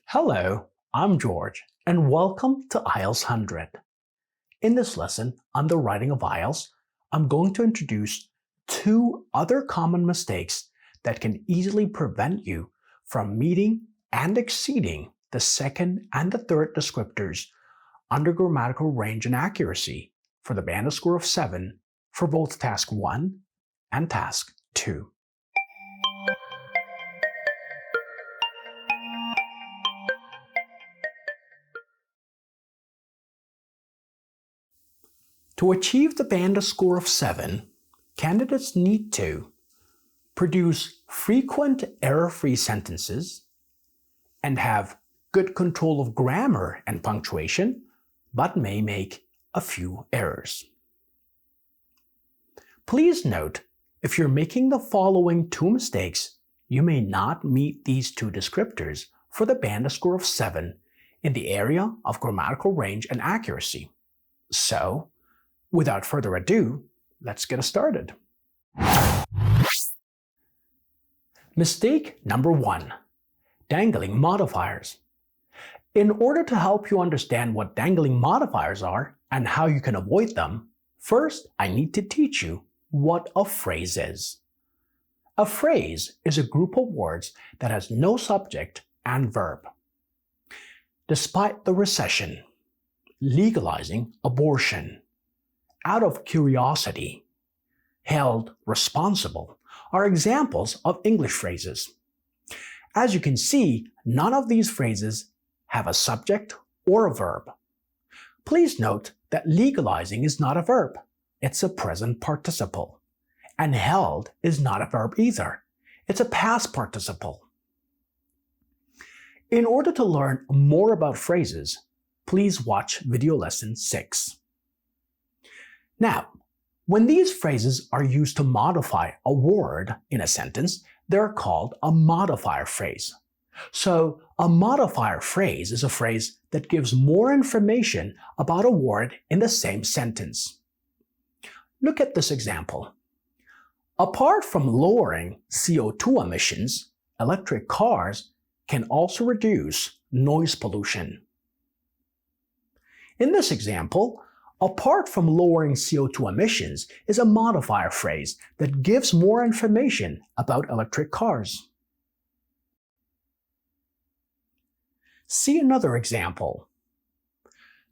Hello, I'm George, and welcome to IELTS 100. In this lesson on the writing of IELTS, I'm going to introduce two other common mistakes that can easily prevent you from meeting and exceeding the second and the third descriptors under grammatical range and accuracy for the band score of 7 for both Task 1 and Task 2. To achieve the band score of 7, candidates need to produce frequent error-free sentences and have good control of grammar and punctuation, but may make a few errors. Please note, if you're making the following two mistakes, you may not meet these two descriptors for the band score of 7 in the area of grammatical range and accuracy. So, without further ado, let's get started. Mistake number 1. Dangling modifiers. In order to help you understand what dangling modifiers are and how you can avoid them, first I need to teach you what a phrase is. A phrase is a group of words that has no subject and verb. Despite the recession, legalizing abortion, out of curiosity, held responsible are examples of English phrases. As you can see, none of these phrases have a subject or a verb. Please note that legalizing is not a verb, it's a present participle. And held is not a verb either, it's a past participle. In order to learn more about phrases, please watch video lesson 6. Now, when these phrases are used to modify a word in a sentence, they're called a modifier phrase. So, a modifier phrase is a phrase that gives more information about a word in the same sentence. Look at this example. Apart from lowering CO2 emissions, electric cars can also reduce noise pollution. In this example, apart from lowering CO2 emissions is a modifier phrase that gives more information about electric cars. See another example.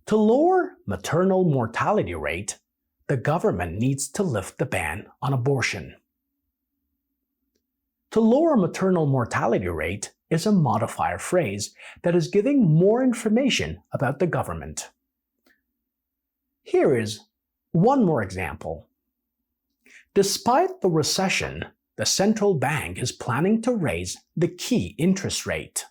To lower maternal mortality rate, the government needs to lift the ban on abortion. To lower maternal mortality rate is a modifier phrase that is giving more information about the government. Here is one more example. Despite the recession, the central bank is planning to raise the key interest rate.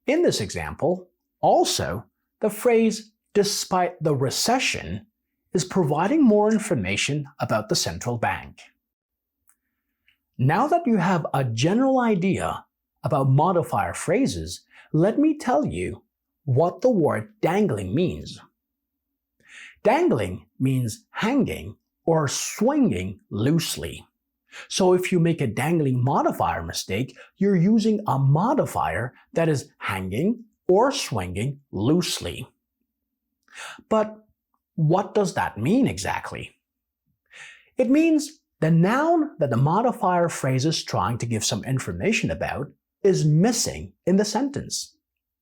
In this example, also, the phrase "despite the recession" is providing more information about the central bank. Now that you have a general idea about modifier phrases, let me tell you what the word dangling means. Dangling means hanging or swinging loosely. So if you make a dangling modifier mistake, you're using a modifier that is hanging or swinging loosely. But what does that mean exactly? It means the noun that the modifier phrase is trying to give some information about is missing in the sentence.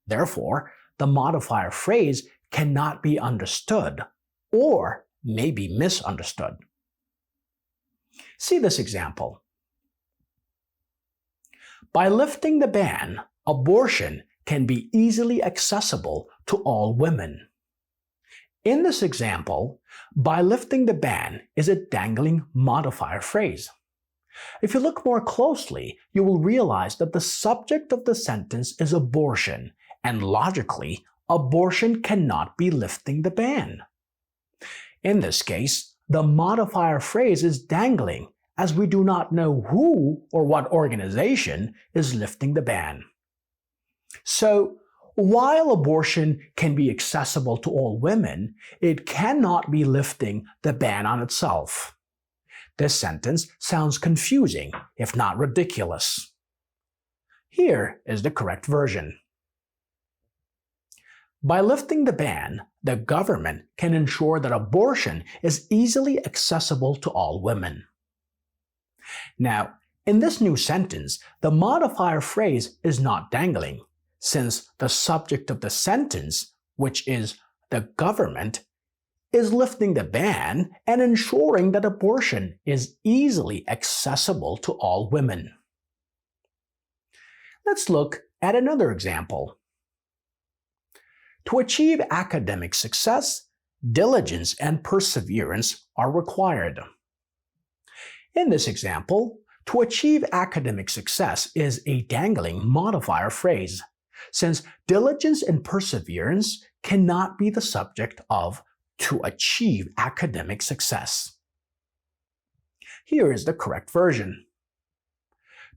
Therefore, the modifier phrase cannot be understood or may be misunderstood. See this example. By lifting the ban, abortion can be easily accessible to all women. In this example, by lifting the ban is a dangling modifier phrase. If you look more closely, you will realize that the subject of the sentence is abortion, and logically, abortion cannot be lifting the ban. In this case, the modifier phrase is dangling, as we do not know who or what organization is lifting the ban. So, while abortion can be accessible to all women, it cannot be lifting the ban on itself. This sentence sounds confusing, if not ridiculous. Here is the correct version. By lifting the ban, the government can ensure that abortion is easily accessible to all women. Now, in this new sentence, the modifier phrase is not dangling, since the subject of the sentence, which is the government, is lifting the ban and ensuring that abortion is easily accessible to all women. Let's look at another example. To achieve academic success, diligence and perseverance are required. In this example, to achieve academic success is a dangling modifier phrase, since diligence and perseverance cannot be the subject of to achieve academic success. Here is the correct version.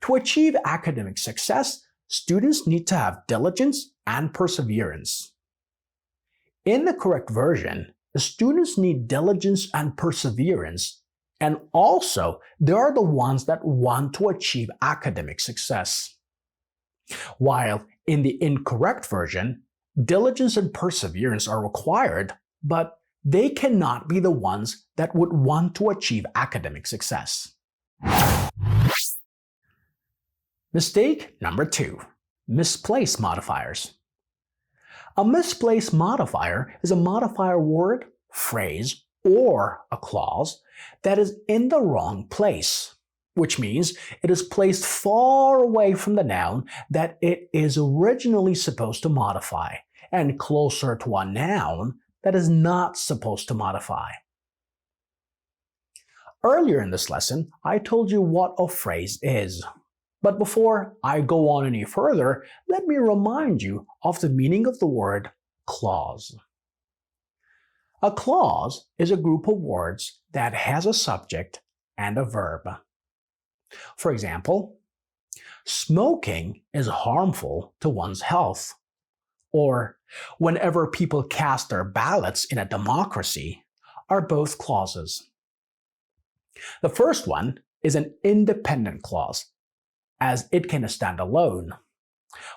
To achieve academic success, students need to have diligence and perseverance. In the correct version, the students need diligence and perseverance, and also they are the ones that want to achieve academic success. While in the incorrect version, diligence and perseverance are required, but they cannot be the ones that would want to achieve academic success. Mistake number 2. Misplaced modifiers. A misplaced modifier is a modifier word, phrase, or a clause that is in the wrong place, which means it is placed far away from the noun that it is originally supposed to modify, and closer to a noun that is not supposed to modify. Earlier in this lesson, I told you what a phrase is. But before I go on any further, let me remind you of the meaning of the word clause. A clause is a group of words that has a subject and a verb. For example, smoking is harmful to one's health. Or, whenever people cast their ballots in a democracy, are both clauses. The first one is an independent clause, as it can stand alone,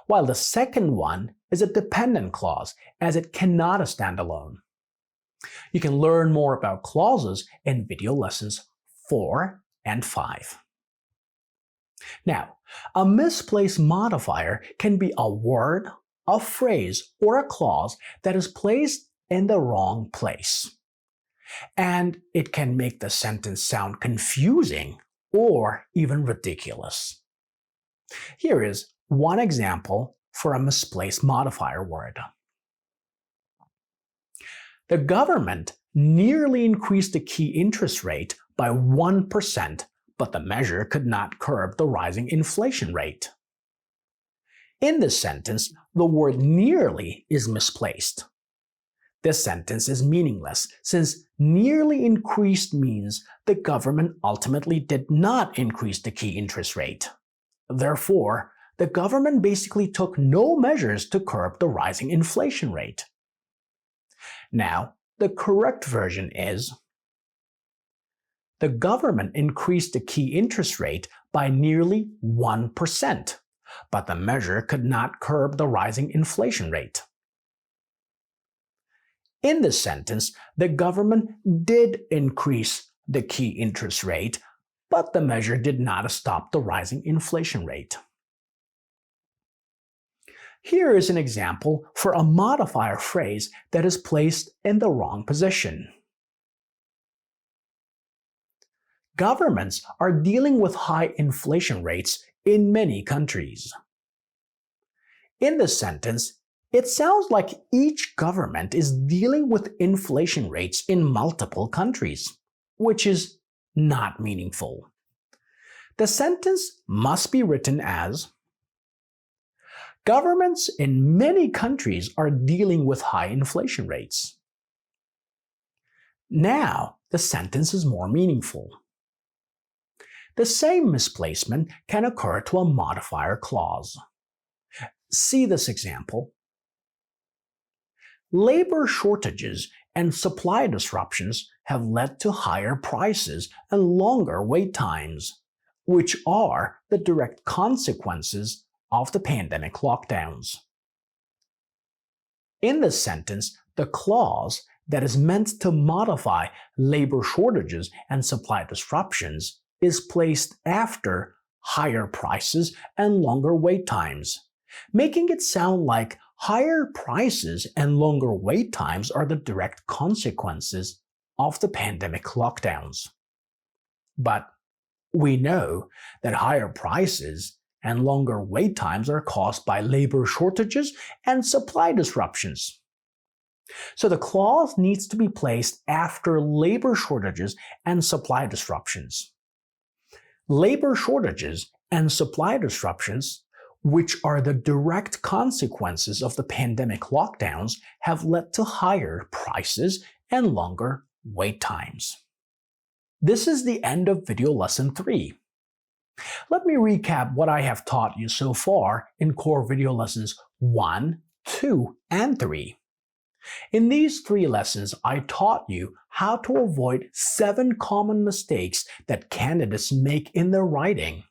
while the second one is a dependent clause, as it cannot stand alone. You can learn more about clauses in video lessons 4 and 5. Now, a misplaced modifier can be a word, a phrase, or a clause that is placed in the wrong place. And it can make the sentence sound confusing or even ridiculous. Here is one example for a misplaced modifier word. The government nearly increased the key interest rate by 1%, but the measure could not curb the rising inflation rate. In this sentence, the word nearly is misplaced. This sentence is meaningless, since nearly increased means the government ultimately did not increase the key interest rate. Therefore, the government basically took no measures to curb the rising inflation rate. Now, the correct version is: the government increased the key interest rate by nearly 1%, but the measure could not curb the rising inflation rate. In this sentence, the government did increase the key interest rate, but the measure did not stop the rising inflation rate. Here is an example for a modifier phrase that is placed in the wrong position. Governments are dealing with high inflation rates in many countries. In this sentence, it sounds like each government is dealing with inflation rates in multiple countries, which is not meaningful. The sentence must be written as: governments in many countries are dealing with high inflation rates. Now, the sentence is more meaningful. The same misplacement can occur to a modifier clause. See this example. Labor shortages and supply disruptions have led to higher prices and longer wait times, which are the direct consequences of the pandemic lockdowns. In this sentence, the clause that is meant to modify labor shortages and supply disruptions is placed after higher prices and longer wait times, making it sound like higher prices and longer wait times are the direct consequences of the pandemic lockdowns. But we know that higher prices and longer wait times are caused by labor shortages and supply disruptions. So the clause needs to be placed after labor shortages and supply disruptions. Labor shortages and supply disruptions, which are the direct consequences of the pandemic lockdowns, have led to higher prices and longer wait times. This is the end of video lesson 3. Let me recap what I have taught you so far in core video lessons 1, 2, and 3. In these 3 lessons, I taught you how to avoid 7 common mistakes that candidates make in their writing.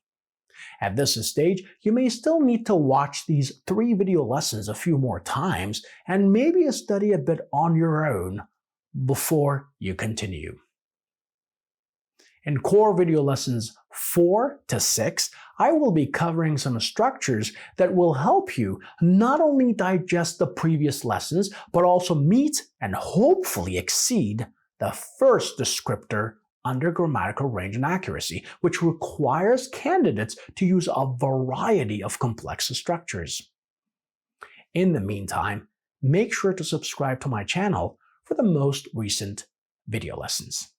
At this stage, you may still need to watch these 3 video lessons a few more times and maybe study a bit on your own before you continue. In core video lessons 4 to 6, I will be covering some structures that will help you not only digest the previous lessons, but also meet and hopefully exceed the first descriptor under grammatical range and accuracy, which requires candidates to use a variety of complex structures. In the meantime, make sure to subscribe to my channel for the most recent video lessons.